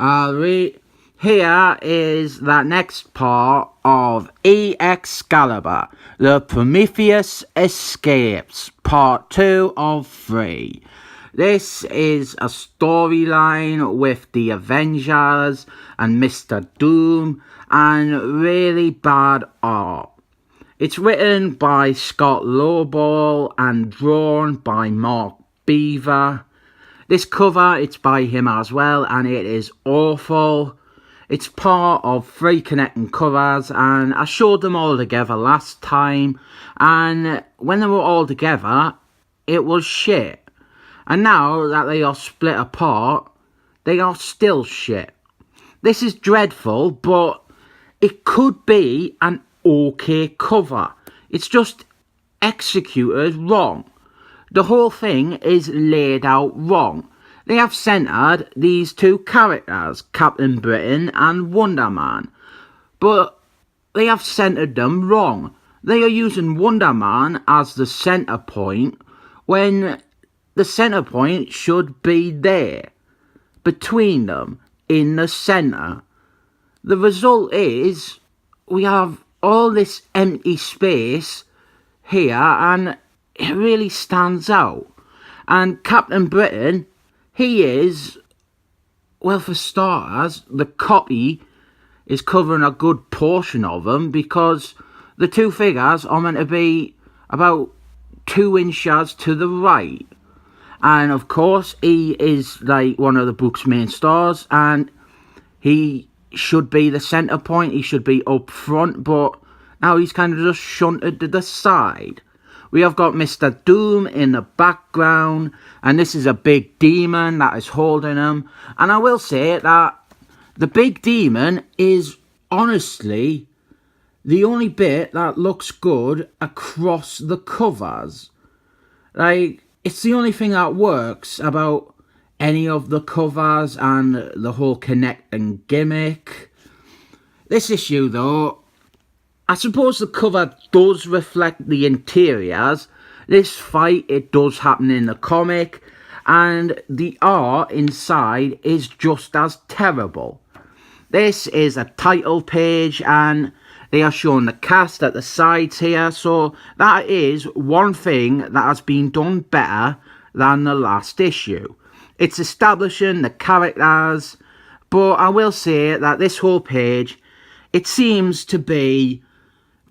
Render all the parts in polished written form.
Here is the next part of Excalibur, The Prometheus Escapes, part 2 of 3. This is a storyline with the Avengers and Mr. Doom and really bad art. It's written by Scott Lobel and drawn by Mark Beaver. This cover, it's by him as well, and it is awful. It's part of 3 connecting covers, and I showed them all together last time, and when they were all together, it was shit. And now that they are split apart, they are still shit. This is dreadful, but it could be an okay cover. It's just executed wrong. The whole thing is laid out wrong. They have centred these 2 characters, Captain Britain and Wonder Man, but they have centred them wrong. They are using Wonder Man as the centre point when the centre point should be there, between them, in the centre. The result is we have all this empty space here, and it really stands out. And Captain Britain, he is, well, for starters, the copy is covering a good portion of him, because the 2 figures are meant to be about 2 inches to the right. And of course, he is like one of the book's main stars, and he should be the centre point, he should be up front, but now he's kind of just shunted to the side. We have got Mr. Doom in the background, and this is a big demon that is holding him. And I will say that the big demon is honestly the only bit that looks good across the covers. Like, it's the only thing that works about any of the covers and the whole connecting gimmick. This issue, though, I suppose the cover does reflect the interiors. This fight, it does happen in the comic, and the art inside is just as terrible. This is a title page, and they are showing the cast at the sides here, so that is one thing that has been done better than the last issue. It's establishing the characters, but I will say that this whole page, it seems to be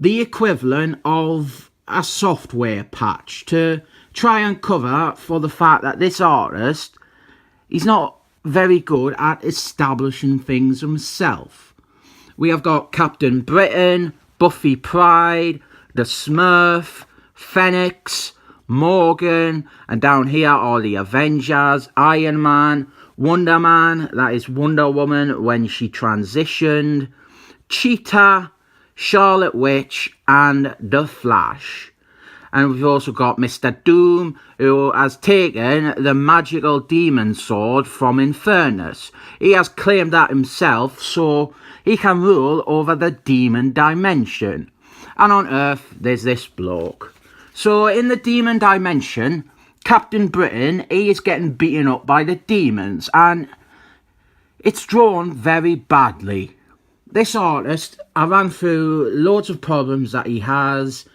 the equivalent of a software patch to try and cover for the fact that this artist, he's not very good at establishing things himself. We have got Captain Britain, Buffy Pride, the Smurf, Phoenix, Morgan, and down here are the Avengers, Iron Man, Wonder Man, that is Wonder Woman when she transitioned, Cheetah, Charlotte Witch, and The Flash. And we've also got Mr. Doom, who has taken the magical demon sword from Infernus. He has claimed that himself, so he can rule over the demon dimension. And on Earth, there's this bloke. So in the demon dimension, Captain Britain, he is getting beaten up by the demons, and it's drawn very badly. This artist, I ran through loads of problems that he has.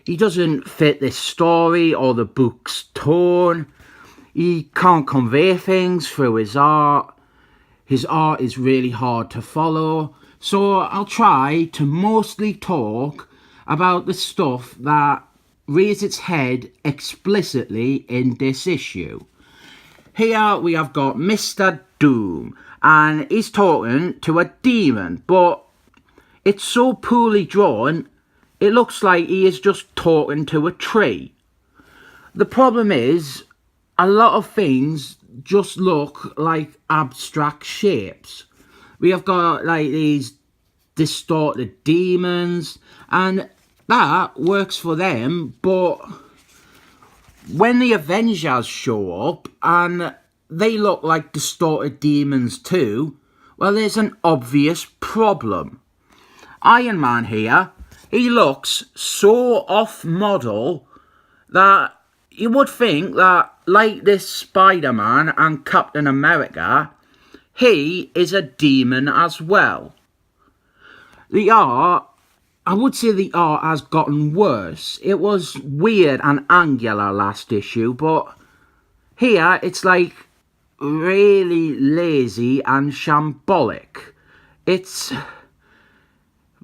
He doesn't fit this story or the book's tone. He can't convey things through his art. His art is really hard to follow. So I'll try to mostly talk about the stuff that rears its head explicitly in this issue. Here we have got Mr. Doom, and he's talking to a demon, but it's so poorly drawn, it looks like he is just talking to a tree. The problem is, a lot of things just look like abstract shapes. We have got like these distorted demons, and that works for them, but when the Avengers show up and they look like distorted demons too, well, there's an obvious problem. Iron Man here, he looks so off-model that you would think that, like this Spider-Man and Captain America, he is a demon as well. The art, I would say the art has gotten worse. It was weird and angular last issue, but here it's like really lazy and shambolic. It's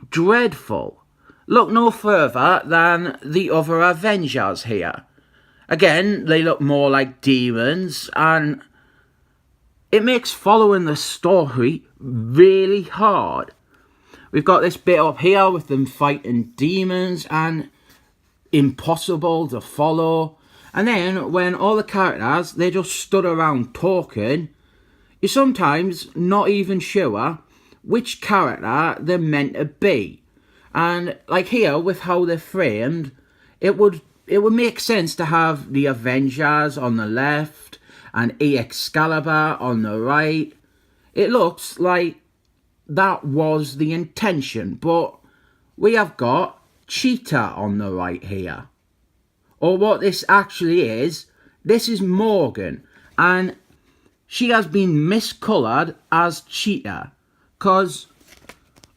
dreadful. Look no further than the other Avengers here. Again, they look more like demons, and it makes following the story really hard. We've got this bit up here with them fighting demons and impossible to follow. And then when all the characters, they just stood around talking, you're sometimes not even sure which character they're meant to be. And like here, with how they're framed, it would make sense to have the Avengers on the left and Excalibur on the right. It looks like that was the intention, but we have got Cheetah on the right here. Or what this actually is, this is Morgan, and she has been miscoloured as Cheetah, because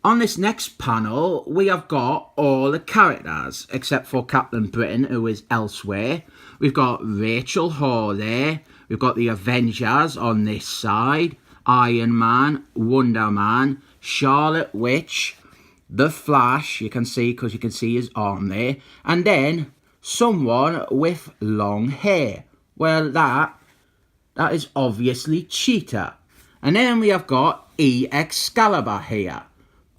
on this next panel we have got all the characters, except for Captain Britain, who is elsewhere. We've got Rachel Hall there, we've got the Avengers on this side, Iron Man, Wonder Man, Charlotte Witch, the Flash, you can see because you can see his arm there, and then someone with long hair. Well, that is obviously Cheetah. And then we have got Excalibur here,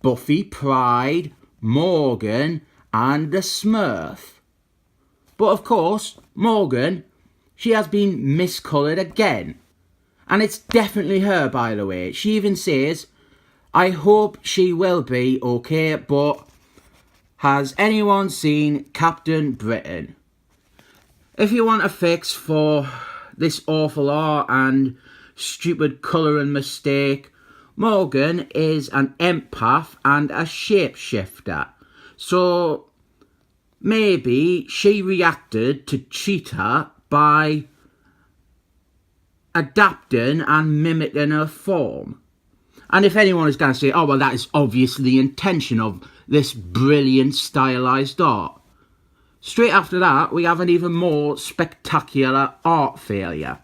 Buffy Pride, Morgan, and the Smurf. But of course, Morgan, she has been miscoloured again. And it's definitely her, by the way. She even says, I hope she will be okay, but has anyone seen Captain Britain? If you want a fix for this awful art and stupid colouring mistake, Morgan is an empath and a shapeshifter. So maybe she reacted to Cheetah by adapting and mimicking her form. And if anyone is going to say, oh, well, that is obviously the intention of this brilliant stylised art. Straight after that, we have an even more spectacular art failure.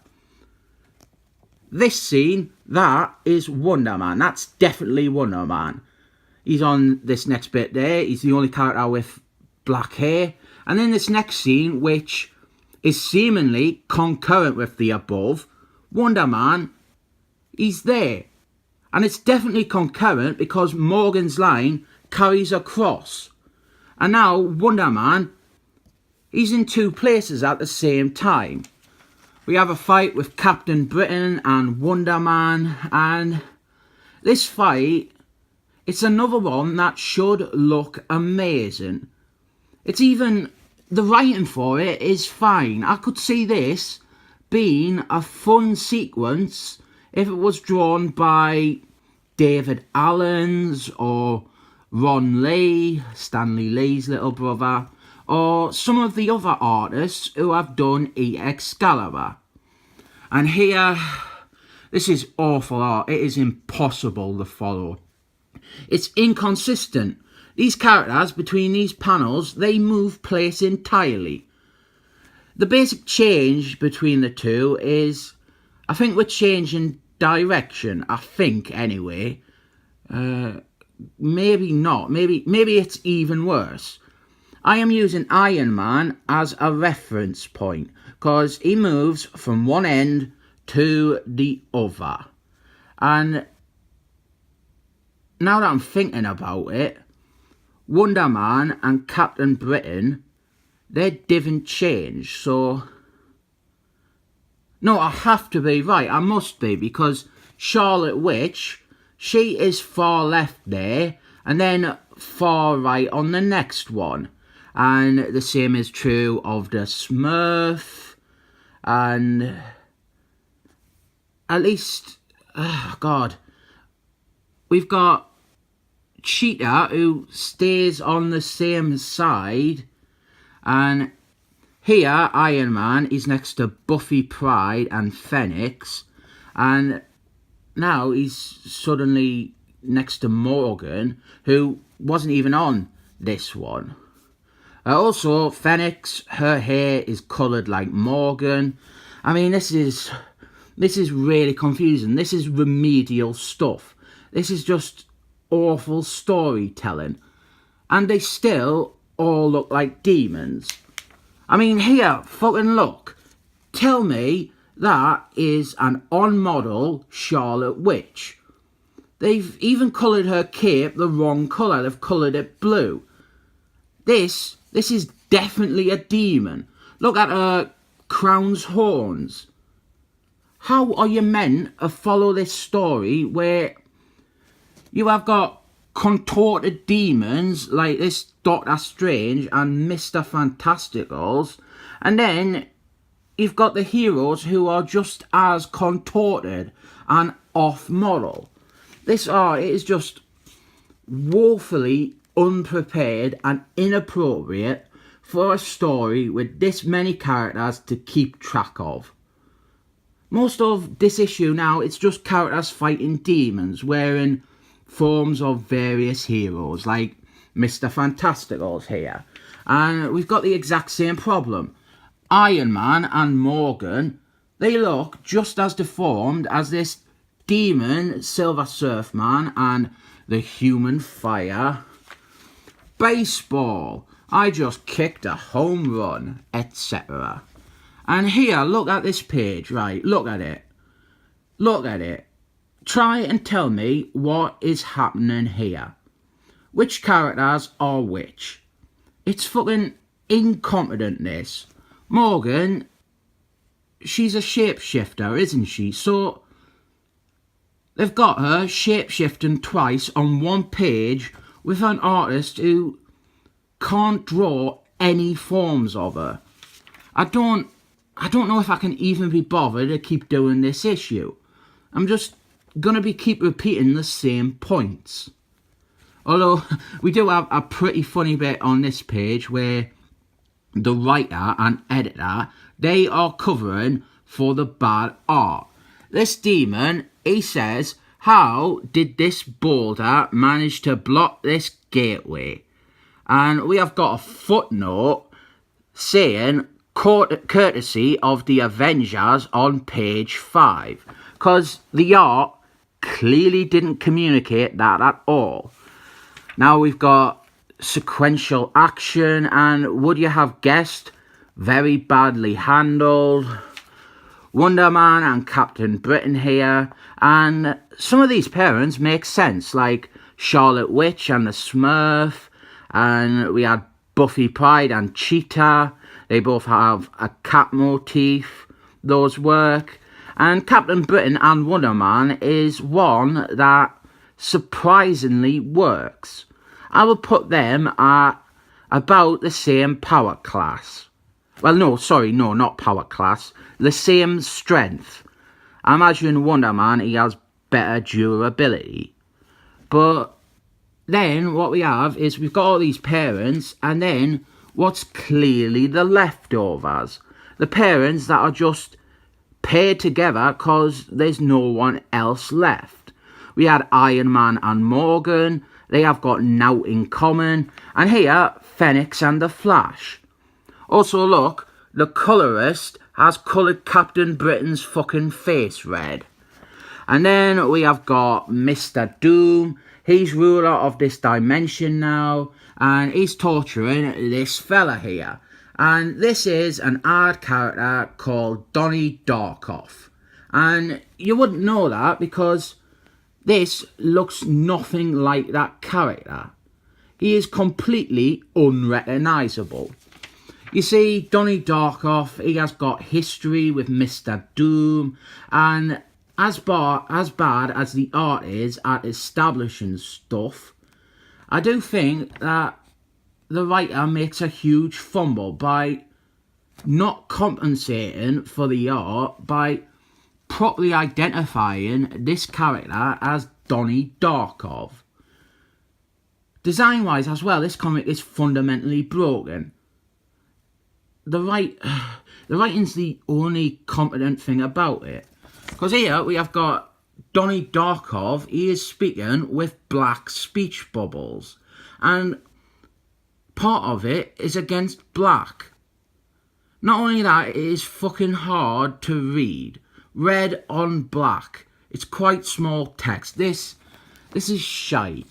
This scene, that is Wonder Man. That's definitely Wonder Man. He's on this next bit there. He's the only character with black hair. And then this next scene, which is seemingly concurrent with the above, Wonder Man, he's there. And it's definitely concurrent because Morgan's line carries across. And now Wonder Man, he's in two places at the same time. We have a fight with Captain Britain and Wonder Man, and this fight, it's another one that should look amazing. It's even, the writing for it is fine. I could see this being a fun sequence if it was drawn by David Allens or Ron Lee, Stanley Lee's little brother, or some of the other artists who have done Excalibur. And here, this is awful art. It is impossible to follow. It's inconsistent. These characters between these panels, they move place entirely. The basic change between the two is, I think we're changing direction. I think, anyway. Maybe not. Maybe it's even worse. I am using Iron Man as a reference point because he moves from one end to the other. And now that I'm thinking about it, Wonder Man and Captain Britain, they didn't change. So, no, I have to be right. I must be, because Charlotte Witch, she is far left there and then far right on the next one. And the same is true of the Smurf, and at least, oh God, we've got Cheetah who stays on the same side, and here Iron Man is next to Buffy Pride and Phoenix, and now he's suddenly next to Morgan, who wasn't even on this one. Also, Phoenix, her hair is coloured like Morgan. I mean, this is really confusing. This is remedial stuff. This is just awful storytelling. And they still all look like demons. I mean, here, fucking look. Tell me that is an on-model Charlotte Witch. They've even coloured her cape the wrong colour. They've coloured it blue. This is definitely a demon. Look at her crown's horns. How are you meant to follow this story where you have got contorted demons like this Doctor Strange and Mr. Fantasticals, and then you've got the heroes who are just as contorted and off-model? This art is just woefully unprepared and inappropriate for a story with this many characters to keep track of. Most of this issue now, it's just characters fighting demons wearing forms of various heroes, like Mr. Fantasticals here. And we've got the exact same problem. Iron Man and Morgan, they look just as deformed as this demon Silver Surf Man and the Human Fire. Baseball, I just kicked a home run, etc. And here, look at this page, right? Look at it. Look at it. Try and tell me what is happening here. Which characters are which? It's fucking incompetent, this. Morgan, she's a shapeshifter, isn't she? So they've got her shapeshifting twice on one page with an artist who can't draw any forms of her. I don't know if I can even be bothered to keep doing this issue. I'm just gonna keep repeating the same points. Although we do have a pretty funny bit on this page where the writer and editor, they are covering for the bad art. This demon, he says, how did this boulder manage to block this gateway? And we have got a footnote saying courtesy of the Avengers on page 5, because the art clearly didn't communicate that at all. Now we've got sequential action, and would you have guessed, very badly handled. Wonder Man and Captain Britain here, and some of these parents make sense, like Charlotte Witch and the Smurf, and we had Buffy Pride and Cheetah. They both have a cat motif. Those work. And Captain Britain and Wonder Man is one that surprisingly works. I would put them at about the same power class. Well, no, sorry, no, not power class. The same strength. I imagine Wonder Man, he has better durability. But then what we have is we've got all these parents, and then what's clearly the leftovers. The parents that are just paired together because there's no one else left. We had Iron Man and Morgan. They have got nought in common. And here, Phoenix and the Flash. Also, look, the colourist has coloured Captain Britain's fucking face red. And then we have got Mr. Doom. He's ruler of this dimension now, and he's torturing this fella here. And this is an odd character called Donnie Darkoff. And you wouldn't know that because this looks nothing like that character. He is completely unrecognisable. You see, Donnie Darkoff, he has got history with Mr. Doom, and as bad as the art is at establishing stuff, I do think that the writer makes a huge fumble by not compensating for the art by properly identifying this character as Donnie Darkoff. Design-wise as well, this comic is fundamentally broken. The writing's the only competent thing about it. Because here we have got Donnie Darkov, he is speaking with black speech bubbles. And part of it is against black. Not only that, it is fucking hard to read. Red on black. It's quite small text. This is shite.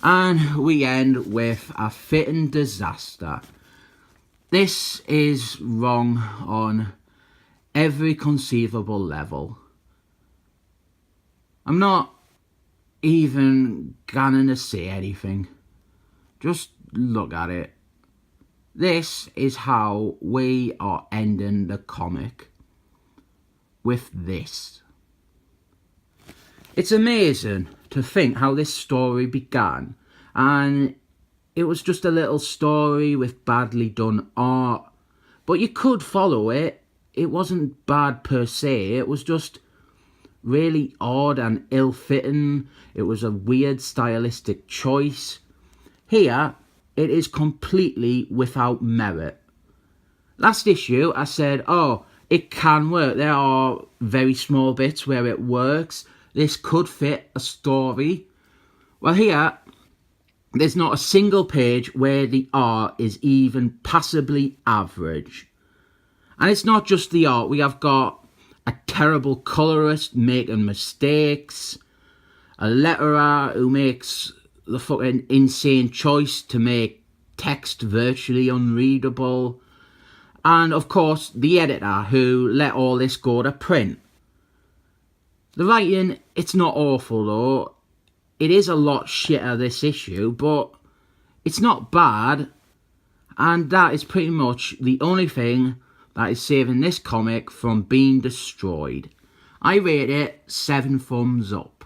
And we end with a fitting disaster. This is wrong on every conceivable level. I'm not even gonna say anything. Just look at it. This is how we are ending the comic. With this. It's amazing to think how this story began, and it was just a little story with badly done art, but you could follow it. It wasn't bad per se, it was just really odd and ill-fitting. It was a weird stylistic choice. Here, it is completely without merit. Last issue, I said, oh, it can work. There are very small bits where it works. This could fit a story. Well, here, there's not a single page where the art is even passably average. And it's not just the art. We have got a terrible colorist making mistakes, a letterer who makes the fucking insane choice to make text virtually unreadable, and of course the editor who let all this go to print. The writing, it's not awful though. It is a lot shitter this issue, but it's not bad, and that is pretty much the only thing that is saving this comic from being destroyed. I rate it 7 thumbs up.